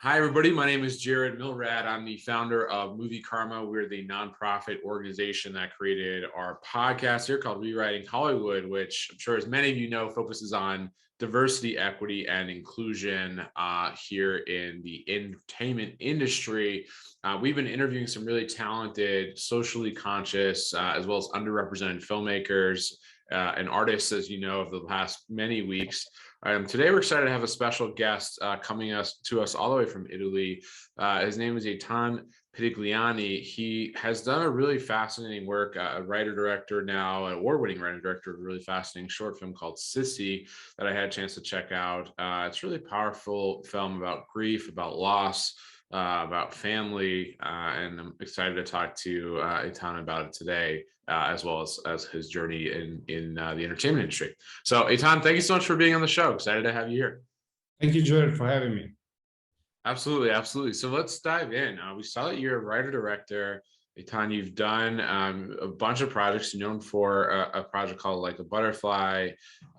Hi, everybody. My name is Jared Milrad. I'm the founder of Movikarma. We're the nonprofit organization that created our podcast here called Rewriting Hollywood, which I'm sure, as many of you know, focuses on diversity, equity, and inclusion here in the entertainment industry. We've been interviewing some really talented, socially conscious, as well as underrepresented filmmakers and artists, as you know, of the past many weeks. Today, we're excited to have a special guest coming to us all the way from Italy. His name is Eitan Pitigliani. He has done a really fascinating work, a writer-director now, an award-winning writer-director of a really fascinating short film called SISSY that I had a chance to check out. It's a really powerful film about grief, about loss, about family, and I'm excited to talk to Eitan about it today, as well as his journey in the entertainment industry. So, Eitan, thank you so much for being on the show. Excited to have you here. Thank you, Jared, for having me. Absolutely, absolutely. So let's dive in. We saw that you're a writer-director. Eitan, you've done a bunch of projects. You're known for a project called Like a Butterfly,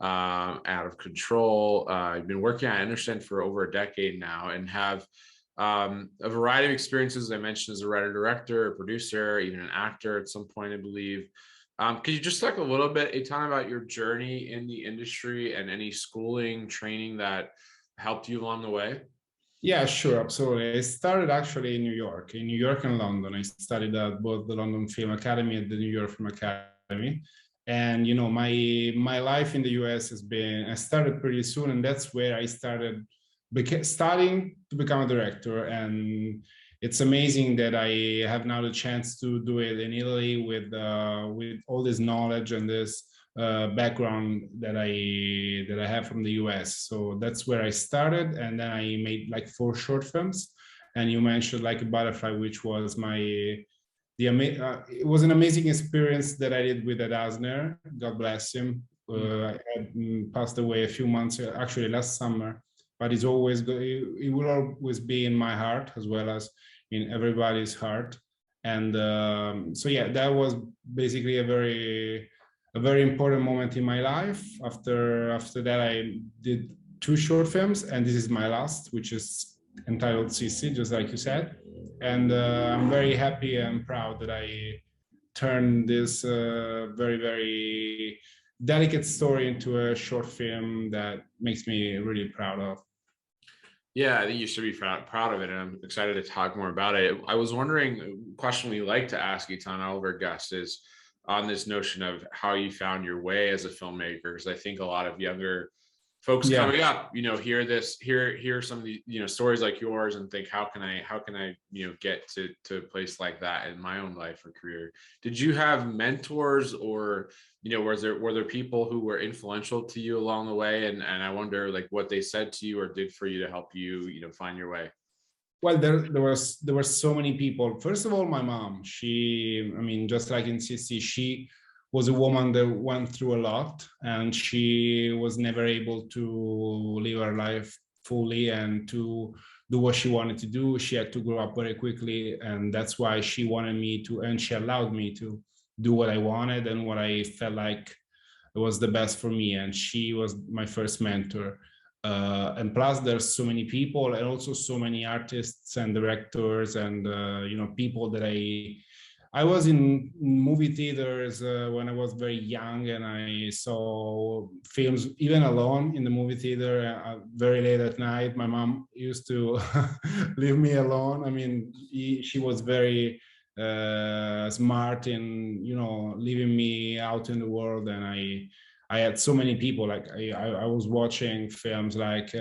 Out of Control. You've been working on Understand for over a decade now and have a variety of experiences, as I mentioned, as a writer-director, a producer, even an actor at some point, I believe. Could you just talk a little bit, Eitan, about your journey in the industry and any schooling, training that helped you along the way? Yeah, sure, absolutely. I started actually in New York and London. I studied at both the London Film Academy and the New York Film Academy. And my life in the US I started pretty soon, and that's where I started studying to become a director. And it's amazing that I have now the chance to do it in Italy with all this knowledge and this background that I have from the US. So that's where I started, and then I made like 4 short films. And you mentioned Like a Butterfly, which was it was an amazing experience that I did with Ed Asner. God bless him. I had passed away a few months, actually last summer. But it will always be in my heart as well as in everybody's heart. And so yeah, that was basically a very important moment in my life. After that, I did 2 short films, and this is my last, which is entitled SISSY, just like you said. And I'm very happy and proud that I turned this very, very delicate story into a short film that makes me really proud of. Yeah, I think you should be proud of it, and I'm excited to talk more about it. I was wondering, a question we like to ask Eitan, all of our guests, is on this notion of how you found your way as a filmmaker, because I think a lot of younger folks coming up, hear some of the, stories like yours and think, how can I, get to a place like that in my own life or career? Did you have mentors, or, were there people who were influential to you along the way? And I wonder like what they said to you or did for you to help you, find your way. Well, there were so many people. First of all, my mom, just like in Sissy, she was a woman that went through a lot, and she was never able to live her life fully and to do what she wanted to do. She had to grow up very quickly, and that's why she wanted me to, and she allowed me to do what I wanted and what I felt like was the best for me. And she was my first mentor. And plus there's so many people and also so many artists and directors and people that I was in movie theaters when I was very young, and I saw films even alone in the movie theater very late at night. My mom used to leave me alone. I mean, she was very smart in leaving me out in the world, and I had so many people. Like I was watching films like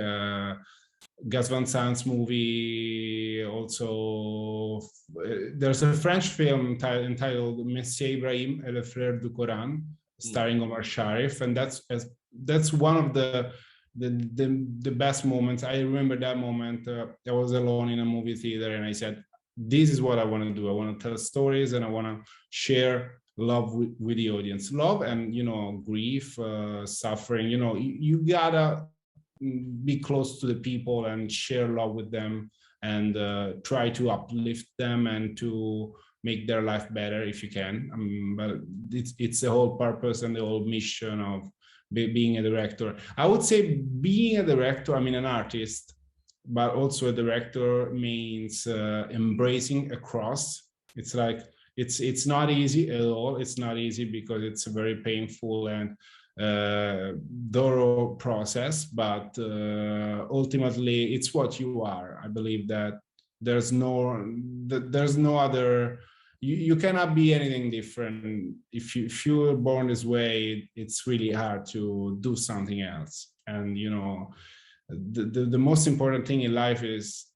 Gus Van Sant's movie. Also, there's a French film entitled Monsieur Ibrahim et le Frère du Coran, starring Omar Sharif, and that's one of the best moments. I remember that moment. I was alone in a movie theater, and I said, "This is what I want to do. I want to tell stories, and I want to share love with the audience, love and grief, suffering. You gotta be close to the people and share love with them, and try to uplift them and to make their life better if you can. But it's the whole purpose and the whole mission of being a director. I would say being a director, an artist, but also a director means embracing across. It's like it's not easy at all. It's not easy because it's a very painful and thorough process, but ultimately it's what you are. I believe that there's no other. You cannot be anything different. If you were born this way, it's really hard to do something else. And the most important thing in life is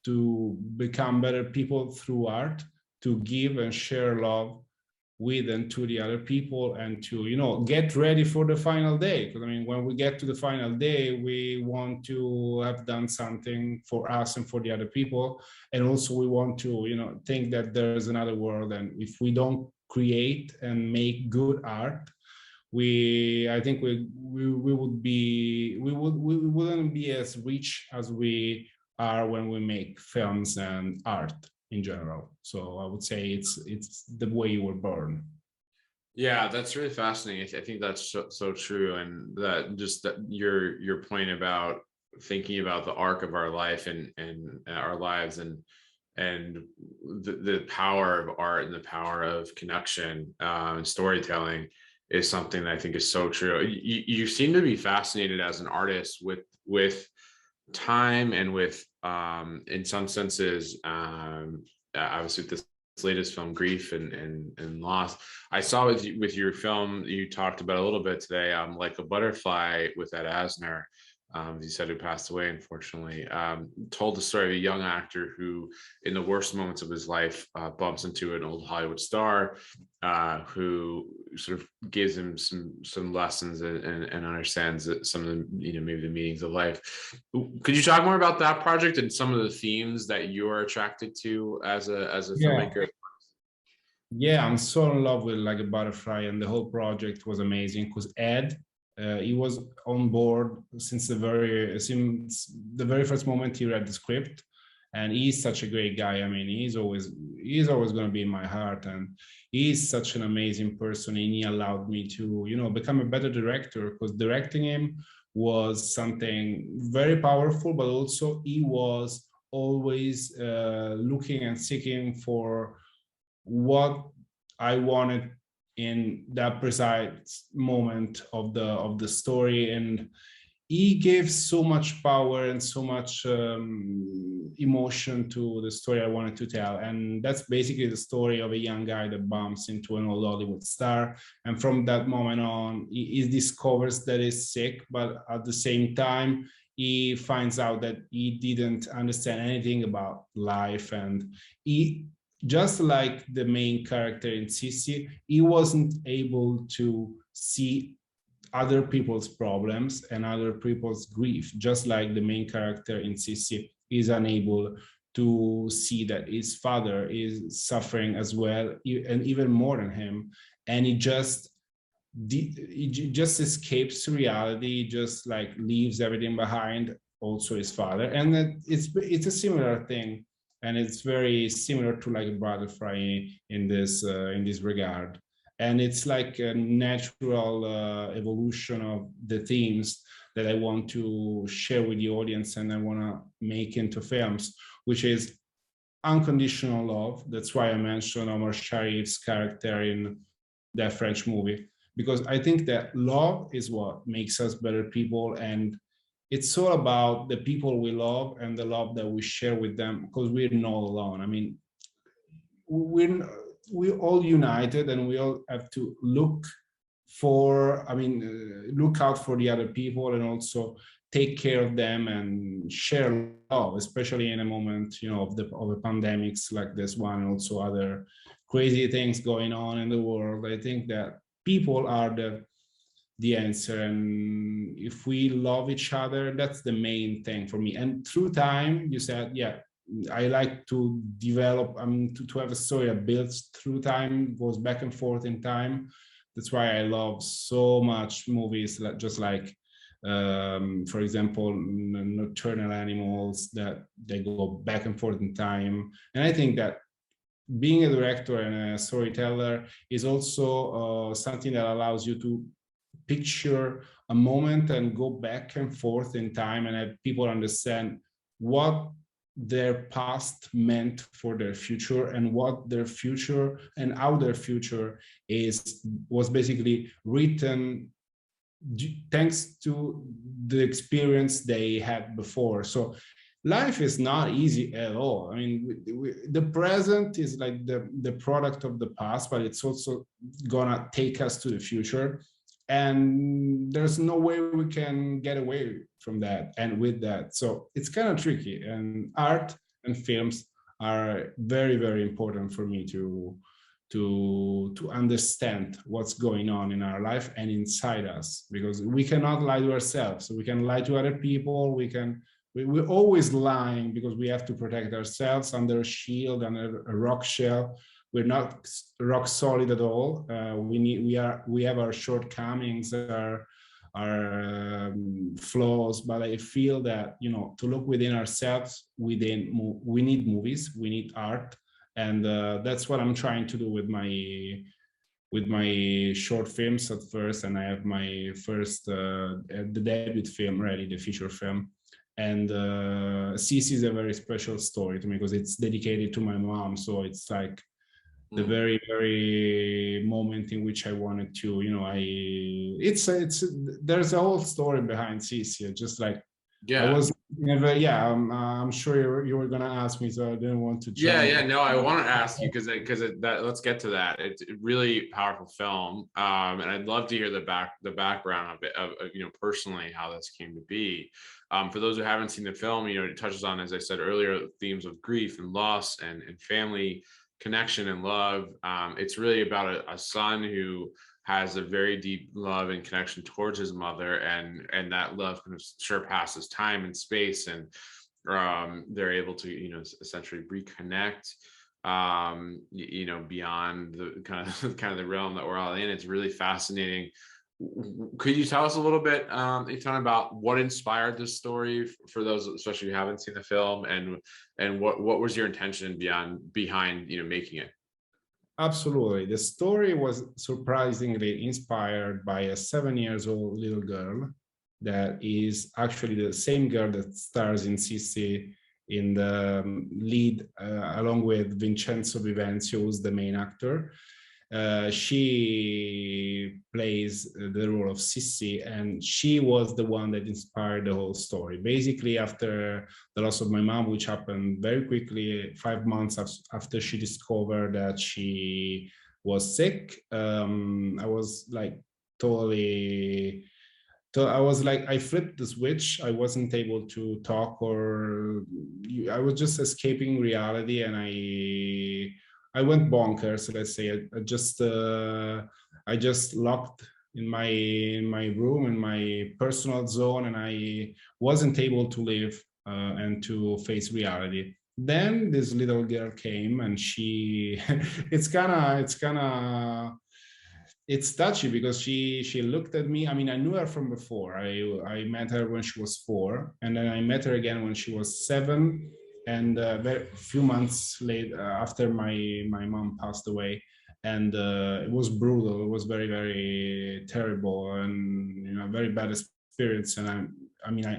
to become better people through art, to give and share love with and to the other people, and to get ready for the final day. Because I mean, when we get to the final day, we want to have done something for us and for the other people, and also we want to think that there's another world. And if we don't create and make good art, I think we wouldn't be as rich as we are when we make films and art in general. So I would say it's the way you were born. Yeah, that's really fascinating. I think that's so true. And that just that your point about thinking about the arc of our life and our lives and the power of art and the power of connection and storytelling is something that I think is so true. You seem to be fascinated as an artist with time and with in some senses obviously with this latest film, Grief and Loss. I saw with your film you talked about a little bit today, Like a Butterfly, with Ed Asner, he said, who passed away unfortunately, told the story of a young actor who in the worst moments of his life bumps into an old Hollywood star who sort of gives him some lessons and understands that some of the maybe the meanings of life. Could you talk more about that project and some of the themes that you are attracted to as a filmmaker? Yeah, I'm so in love with Like a Butterfly, and the whole project was amazing because Ed, he was on board since the very first moment he read the script, and he's such a great guy. I mean, he's always going to be in my heart, and he's such an amazing person, and he allowed me to become a better director, because directing him was something very powerful, but also he was always looking and seeking for what I wanted in that precise moment of the story. And he gave so much power and so much emotion to the story I wanted to tell. And that's basically the story of a young guy that bumps into an old Hollywood star, and from that moment on he discovers that he's sick, but at the same time he finds out that he didn't understand anything about life. And he, just like the main character in Sissy, he wasn't able to see other people's problems and other people's grief, just like the main character in Sissy is unable to see that his father is suffering as well, and even more than him. And he just escapes reality, just like leaves everything behind, also his father. And it's a similar thing, and it's very similar to Like a Butterfly in this regard. And it's like a natural evolution of the themes that I want to share with the audience and I want to make into films, which is unconditional love. That's why I mentioned Omar Sharif's character in that French movie, because I think that love is what makes us better people. And it's all about the people we love and the love that we share with them, because we're not alone. I mean, we're all united, and we all have to look out for the other people, and also take care of them and share love, especially in a moment, of the pandemics like this one, and also other crazy things going on in the world. I think that people are the answer, and if we love each other, that's the main thing for me. And through time, you said, yeah, I like to develop, to have a story that builds through time, goes back and forth in time. That's why I love so much movies, just like, for example, Nocturnal Animals, that they go back and forth in time. And I think that being a director and a storyteller is also something that allows you to picture a moment and go back and forth in time and have people understand what their past meant for their future, and what their future and how their future was basically written thanks to the experience they had before. So life is not easy at all. I mean, the present is like the product of the past, but it's also gonna take us to the future. And there's no way we can get away from that and with that. So it's kind of tricky. And art and films are very, very important for me to understand what's going on in our life and inside us, because we cannot lie to ourselves. So we can lie to other people. We're always lying because we have to protect ourselves under a shield, under a rock shell. We're not rock solid at all. We have our shortcomings, our flaws, but I feel that, you know, to look within ourselves, we need movies, we need art. And that's what I'm trying to do with my short films at first. And I have my first, the debut film ready, the feature film. And SISSY is a very special story to me because it's dedicated to my mom. So it's like the very, very moment in which I wanted to, you know, there's a whole story behind SISSY. Just like, yeah, I was never, yeah, I'm sure you were gonna ask me, so I didn't want to jump. Yeah, no, I want to ask you because that let's get to that. It's a really powerful film, and I'd love to hear the background of it, of you know, personally how this came to be. For those who haven't seen the film, you know, it touches on, as I said earlier, themes of grief and loss and family connection and love. It's really about a son who has a very deep love and connection towards his mother, and that love kind of surpasses time and space, and they're able to, you know, essentially reconnect, you know, beyond the kind of the realm that we're all in. It's really fascinating. Could you tell us a little bit, Eitan, about what inspired this story for those, especially who haven't seen the film, and what was your intention behind, you know, making it? Absolutely. The story was surprisingly inspired by a 7-year-old little girl that is actually the same girl that stars in SISSY in the lead, along with Vincenzo Vivenzio, who's the main actor. She plays the role of SISSY, and she was the one that inspired the whole story. Basically, after the loss of my mom, which happened very quickly, 5 months after she discovered that she was sick, I was like totally... So I was like, I flipped the switch. I wasn't able to talk, or I was just escaping reality, and I went bonkers. Let's say I just locked in my room, in my personal zone, and I wasn't able to live and to face reality. Then this little girl came, and she it's touchy because she looked at me. I mean, I knew her from before. I met her when she was 4, and then I met her again when she was 7. And a few months later, after my mom passed away, and it was brutal. It was very, very terrible, and, you know, very bad experience. And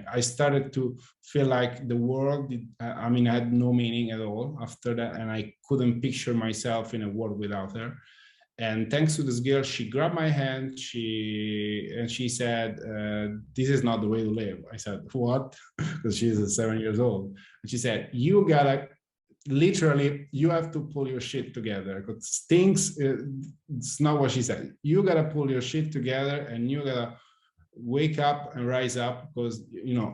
I started to feel like the world had no meaning at all after that, and I couldn't picture myself in a world without her. And thanks to this girl, she grabbed my hand. She said, "This is not the way to live." I said, "What?" Because she's 7 years old. And she said, "You gotta, literally, you have to pull your shit together." Because things, it's not what she said. You gotta pull your shit together, and you gotta wake up and rise up, because, you know,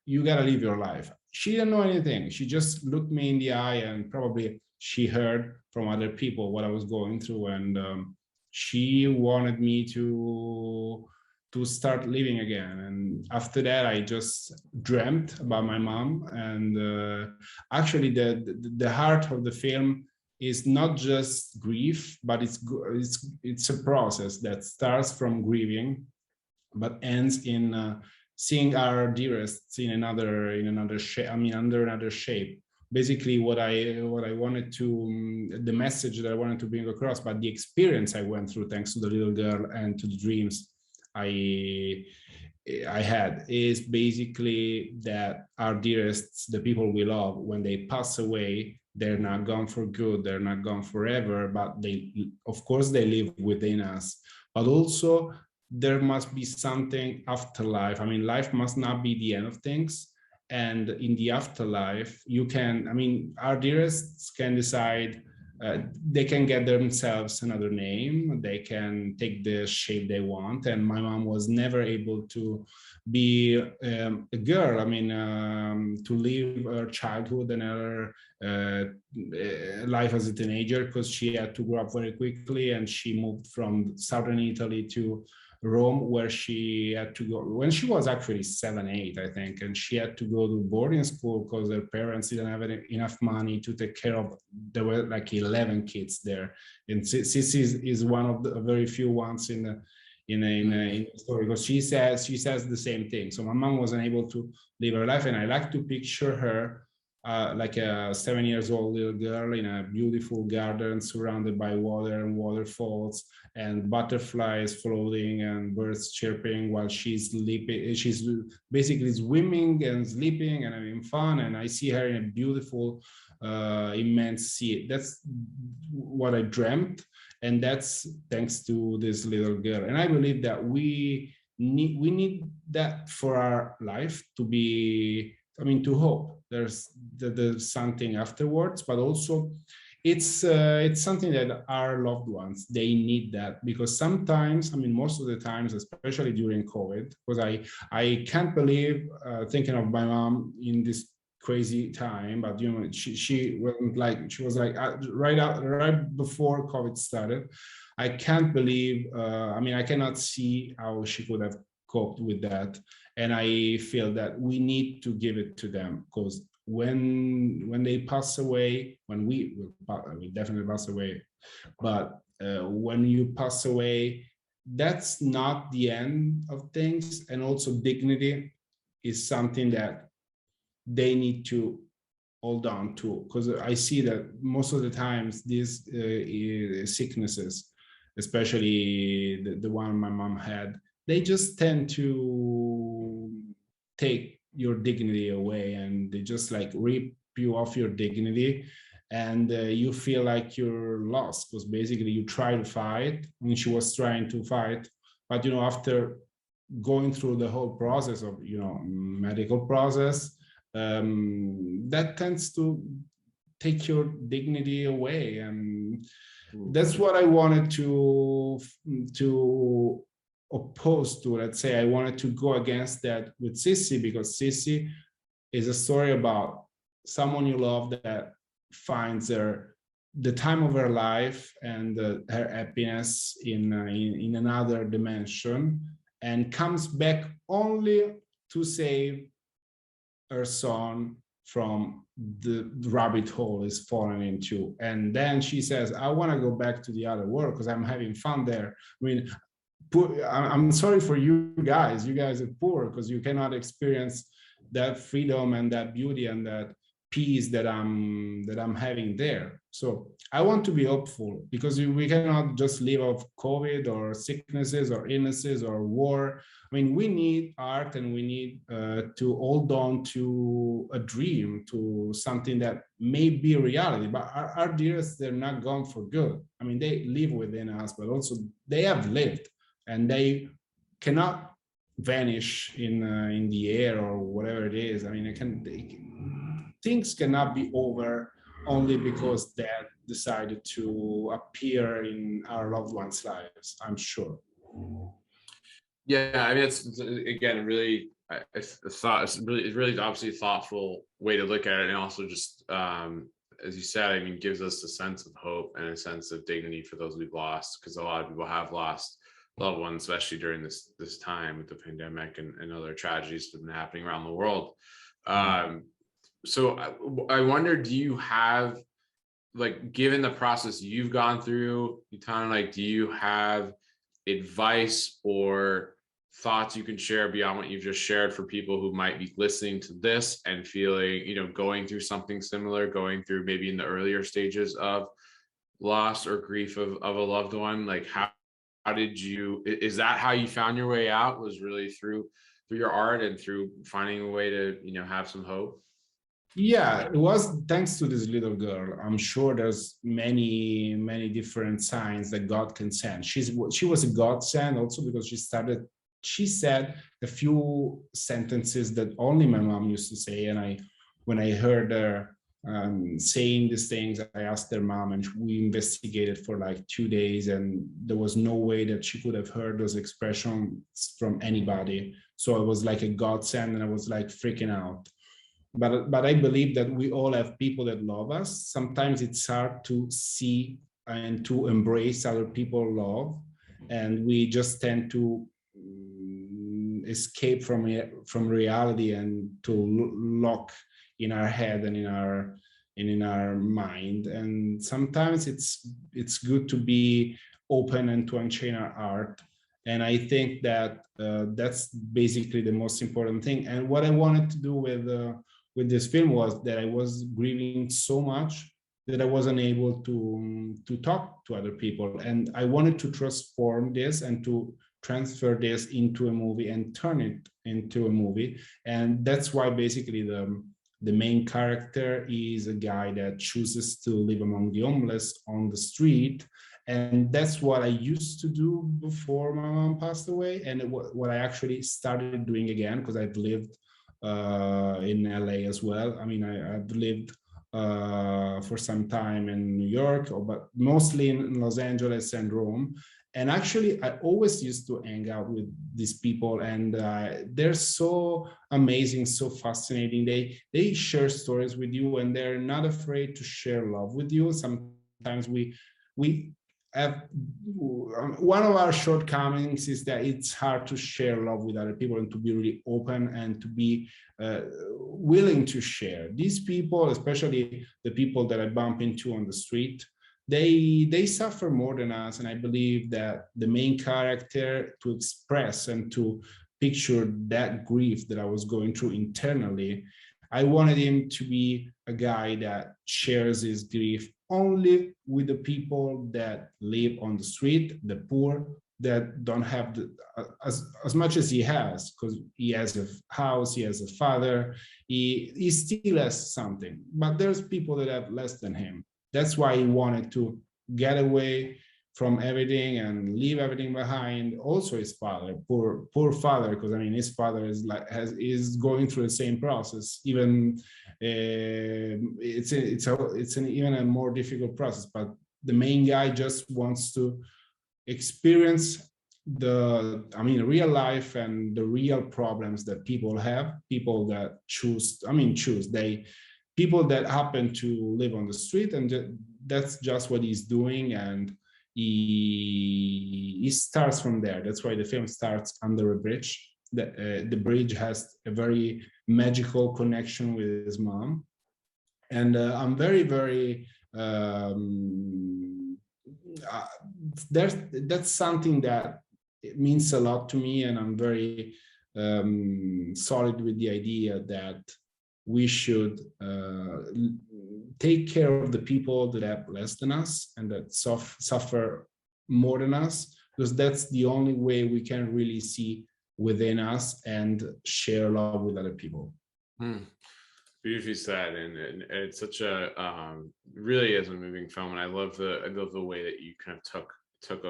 you gotta live your life. She didn't know anything. She just looked me in the eye, and probably she heard from other people what I was going through, and she wanted me to start living again. And after that, I just dreamt about my mom. And actually, the heart of the film is not just grief, but it's a process that starts from grieving, but ends in seeing our dearests in another shape. Under another shape. Basically, what I wanted to, the message that I wanted to bring across, but the experience I went through thanks to the little girl and to the dreams I had is basically that our dearest, the people we love, when they pass away, they're not gone for good, they're not gone forever, but they, of course, they live within us. But also, there must be something afterlife. I mean, life must not be the end of things. And in the afterlife, you can, I mean, our dearests can decide, they can get themselves another name, they can take the shape they want. And my mom was never able to be a girl. I mean, to live her childhood and her life as a teenager, because she had to grow up very quickly, and she moved from southern Italy to Rome, where she had to go when she was actually 7, 8, I think, and she had to go to boarding school because her parents didn't have enough money to take care of. There were like 11 kids there, and Sissy is one of the very few ones in the story, because she says the same thing. So my mom wasn't able to live her life, and I like to picture her like a 7 years old little girl in a beautiful garden surrounded by water and waterfalls and butterflies floating and birds chirping while she's sleeping. She's basically swimming and sleeping and having fun. And I see her in a beautiful, immense sea. That's what I dreamt. And that's thanks to this little girl. And I believe that we need that for our life to be, I mean, to hope there's something afterwards, but also it's something that our loved ones, they need that, because sometimes, I mean, most of the times, especially during COVID, because I can't believe, thinking of my mom in this crazy time, but you know, she wasn't like, she was like right before COVID started. I can't believe, I mean, I cannot see how she could have coped with that. And I feel that we need to give it to them, because when they pass away, when we will definitely pass away, but when you pass away, that's not the end of things. And also dignity is something that they need to hold on to, because I see that most of the times these sicknesses, especially the one my mom had, they just tend to take your dignity away, and they just like rip you off your dignity, and you feel like you're lost, because basically you try to fight. I mean, she was trying to fight, but you know, after going through the whole process of, you know, medical process, that tends to take your dignity away. And that's what I wanted to oppose to. Let's say I wanted to go against that with Sissy, because Sissy is a story about someone you love that finds the time of her life and her happiness in another dimension, and comes back only to save her son from the rabbit hole is fallen into. And then she says, I want to go back to the other world because I'm having fun there. I mean, I'm sorry for you guys are poor, because you cannot experience that freedom and that beauty and that peace that I'm having there. So I want to be hopeful, because we cannot just live off COVID or sicknesses or illnesses or war. I mean, we need art, and we need to hold on to a dream, to something that may be reality. But our dearest, they're not gone for good. I mean, they live within us, but also they have lived, and they cannot vanish in the air or whatever it is. I mean, things cannot be over only because dad decided to appear in our loved ones' lives, I'm sure. Yeah, I mean, it's again really, I thought it's really obviously a thoughtful way to look at it, and also just as you said, I mean, gives us a sense of hope and a sense of dignity for those we've lost, because a lot of people have lost loved ones, especially during this time with the pandemic and other tragedies that have been happening around the world. So I wonder, do you have, like, given the process you've gone through, Eitan, like, do you have advice or thoughts you can share beyond what you've just shared for people who might be listening to this and feeling, you know, going through something similar, going through maybe in the earlier stages of loss or grief of a loved one? Like, how did you, is that how you found your way out, was really through your art and through finding a way to, have some hope? Yeah, it was thanks to this little girl. I'm sure there's many, many different signs that God can send. She was a godsend also because she said a few sentences that only my mom used to say. And when I heard her saying these things, I asked her mom, and we investigated for like 2 days, and there was no way that she could have heard those expressions from anybody. So it was like a godsend, and I was like freaking out. But I believe that we all have people that love us. Sometimes it's hard to see and to embrace other people's love, and we just tend to escape from reality and to lock in our head and in our mind. And sometimes it's good to be open and to unchain our art. And I think that that's basically the most important thing. And what I wanted to do with this film was that I was grieving so much that I wasn't able to talk to other people. And I wanted to transform this and to transfer this into a movie and turn it into a movie. And that's why basically the main character is a guy that chooses to live among the homeless on the street. And that's what I used to do before my mom passed away. And what I actually started doing again, because I've lived in LA as well. I mean, I've lived for some time in New York, but mostly in Los Angeles and Rome. And actually, I always used to hang out with these people, and they're so amazing, so fascinating. They share stories with you, and they're not afraid to share love with you. Sometimes we have one of our shortcomings is that it's hard to share love with other people and to be really open and to be willing to share. These people, especially the people that I bump into on the street, they suffer more than us. And I believe that the main character, to express and to picture that grief that I was going through internally, I wanted him to be a guy that shares his grief only with the people that live on the street, the poor, that don't have as much as he has, because he has a house, he has a father, he still has something. But there's people that have less than him. That's why he wanted to get away from everything and leave everything behind. Also his father, poor father, because I mean his father is going through the same process. Even it's an even a more difficult process. But the main guy just wants to experience real life and the real problems that people have. People that people that happen to live on the street, and that's just what he's doing. And he starts from there. That's why the film starts under a bridge. The bridge has a very magical connection with his mom. And I'm very, very, that's something that it means a lot to me. And I'm very solid with the idea that we should take care of the people that have less than us and that suffer more than us, because that's the only way we can really see within us and share love with other people. Beautifully said, and it's such a really is a moving film, and I love the way that you kind of took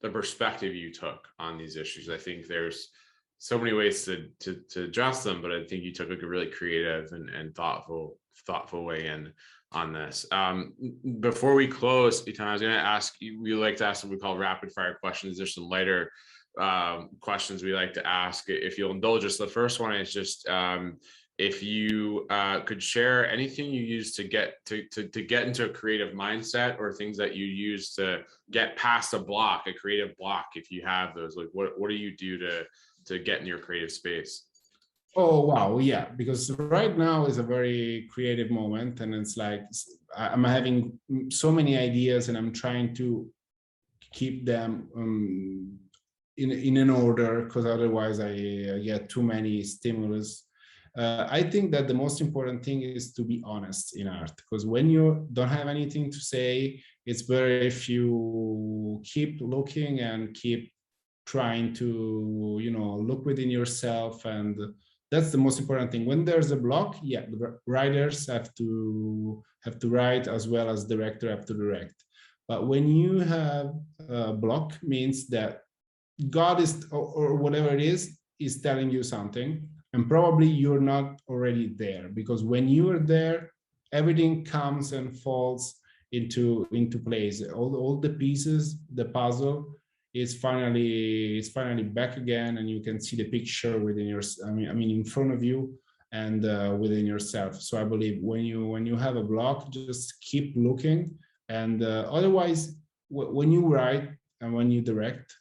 the perspective you took on these issues. I think there's so many ways to address them, but I think you took like a really creative and thoughtful way in on this. Before we close, Eitan, I was going to ask you, we like to ask what we call rapid fire questions. There's some lighter questions we like to ask, if you'll indulge us. The first one is just if you could share anything you use to get into a creative mindset, or things that you use to get past a creative block, if you have those. Like what do you do to get in your creative space? Oh, wow. Yeah, because right now is a very creative moment, and it's like I'm having so many ideas and I'm trying to keep them in an order, because otherwise I get too many stimulus. I think that the most important thing is to be honest in art, because when you don't have anything to say, it's better if you keep looking and keep trying to, you know, look within yourself. And that's the most important thing. When there's a block, yeah, the writers have to write, as well as director have to direct. But when you have a block, means that God is, or whatever it is telling you something, and probably you're not already there, because when you are there, everything comes and falls into place. All the pieces, the puzzle is finally back again, and you can see the picture within your, I mean in front of you, and within yourself. So I believe when you have a block, just keep looking, and otherwise, when you write and when you direct,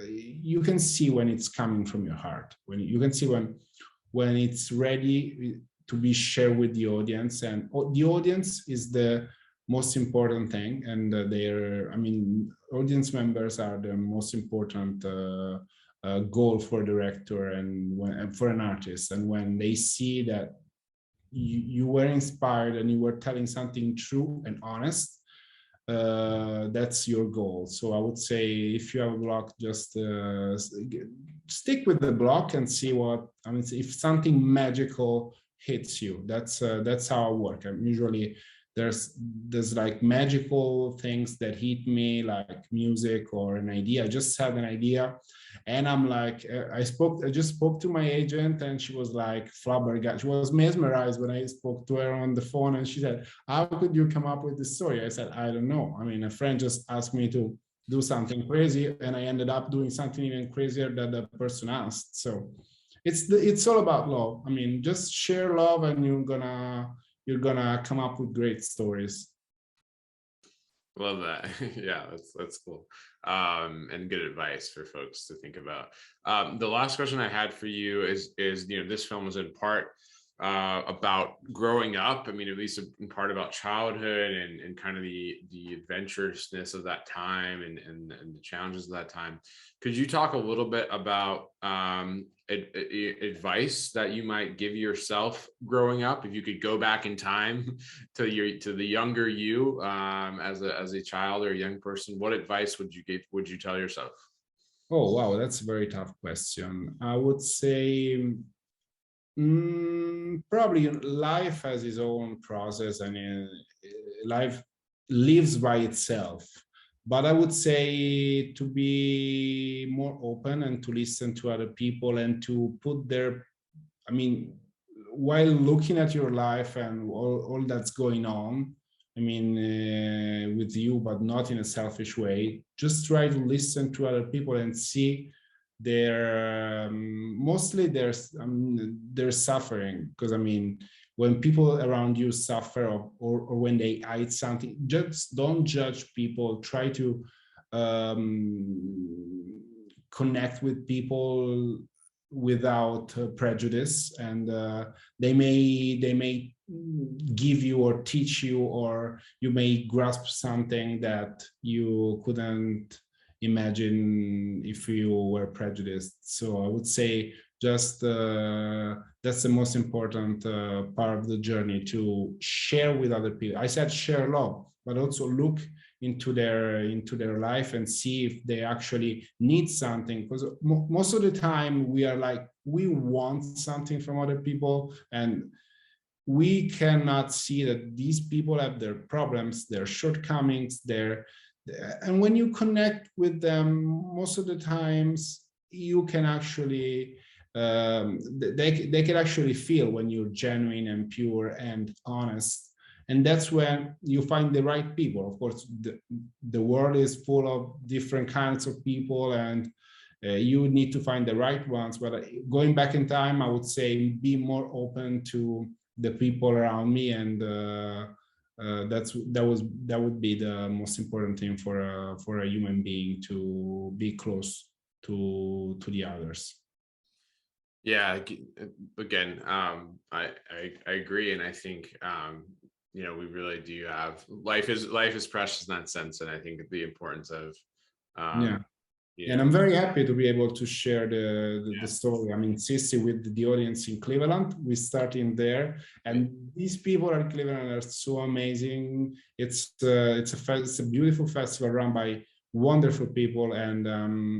you can see when it's coming from your heart. When you can see when it's ready to be shared with the audience, and the audience is the most important thing. And audience members are the most important goal for a director and for an artist. And when they see that you were inspired and you were telling something true and honest, that's your goal. So I would say, if you have a block, just stick with the block and see what, if something magical hits you. That's how I work. Usually there's like magical things that hit me, like music or an idea. I just had an idea, and I'm like, I just spoke to my agent, and she was like flabbergasted. She was mesmerized when I spoke to her on the phone, and she said, "How could you come up with this story?" I said, "I don't know. A friend just asked me to do something crazy, and I ended up doing something even crazier than the person asked." So it's all about love. Just share love, and you're gonna come up with great stories. Love that. Yeah, that's cool. And good advice for folks to think about. The last question I had for you is this film was in part about growing up. At least in part about childhood and kind of the adventurousness of that time and the challenges of that time. Could you talk a little bit about advice that you might give yourself growing up, if you could go back in time to the younger you, as a child or a young person? What advice would you tell yourself? Oh wow, that's a very tough question. I would say probably life has its own process, and life lives by itself. But I would say to be more open and to listen to other people, and to put their, while looking at your life and all that's going on, with you, but not in a selfish way, just try to listen to other people and see mostly their suffering. Because when people around you suffer, or when they hide something, just don't judge people. Try to connect with people without prejudice, and they may give you or teach you, or you may grasp something that you couldn't imagine if you were prejudiced. So I would say just that's the most important part of the journey, to share with other people. I said share love, but also look into their life and see if they actually need something. Because most of the time we are like, we want something from other people, and we cannot see that these people have their problems, their shortcomings, and when you connect with them, most of the times you can actually they can actually feel when you're genuine and pure and honest. And that's when you find the right people. Of course, the world is full of different kinds of people, and you need to find the right ones. But going back in time, I would say be more open to the people around me, and that would be the most important thing for a human being, to be close to the others. Yeah, again, I agree, and I think we really do have life is precious in that sense, and I think the importance of yeah. And I'm very happy to be able to share the story. SISSY with the audience in Cleveland. We started there, and these people in Cleveland are so amazing. It's a beautiful festival run by wonderful people, and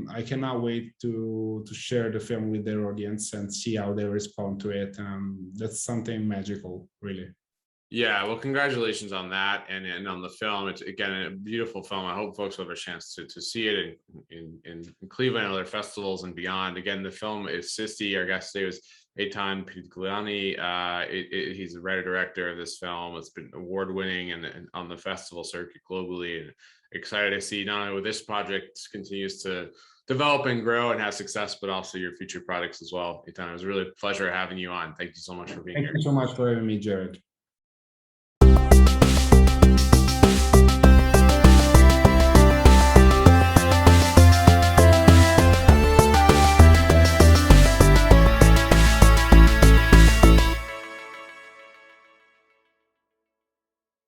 I cannot wait to share the film with their audience and see how they respond to it. That's something magical, really. Yeah, well, congratulations on that and on the film. It's, again, a beautiful film. I hope folks will have a chance to see it in Cleveland and other festivals and beyond. Again, the film is SISSY. Our guest today was Eitan Pitigliani. He's the writer-director of this film. It's been award-winning and on the festival circuit globally. And excited to see not only with this project continues to develop and grow and have success, but also your future products as well. Eitan, it was really a pleasure having you on. Thank you so much for being here. Thank you so much for having me, Jared.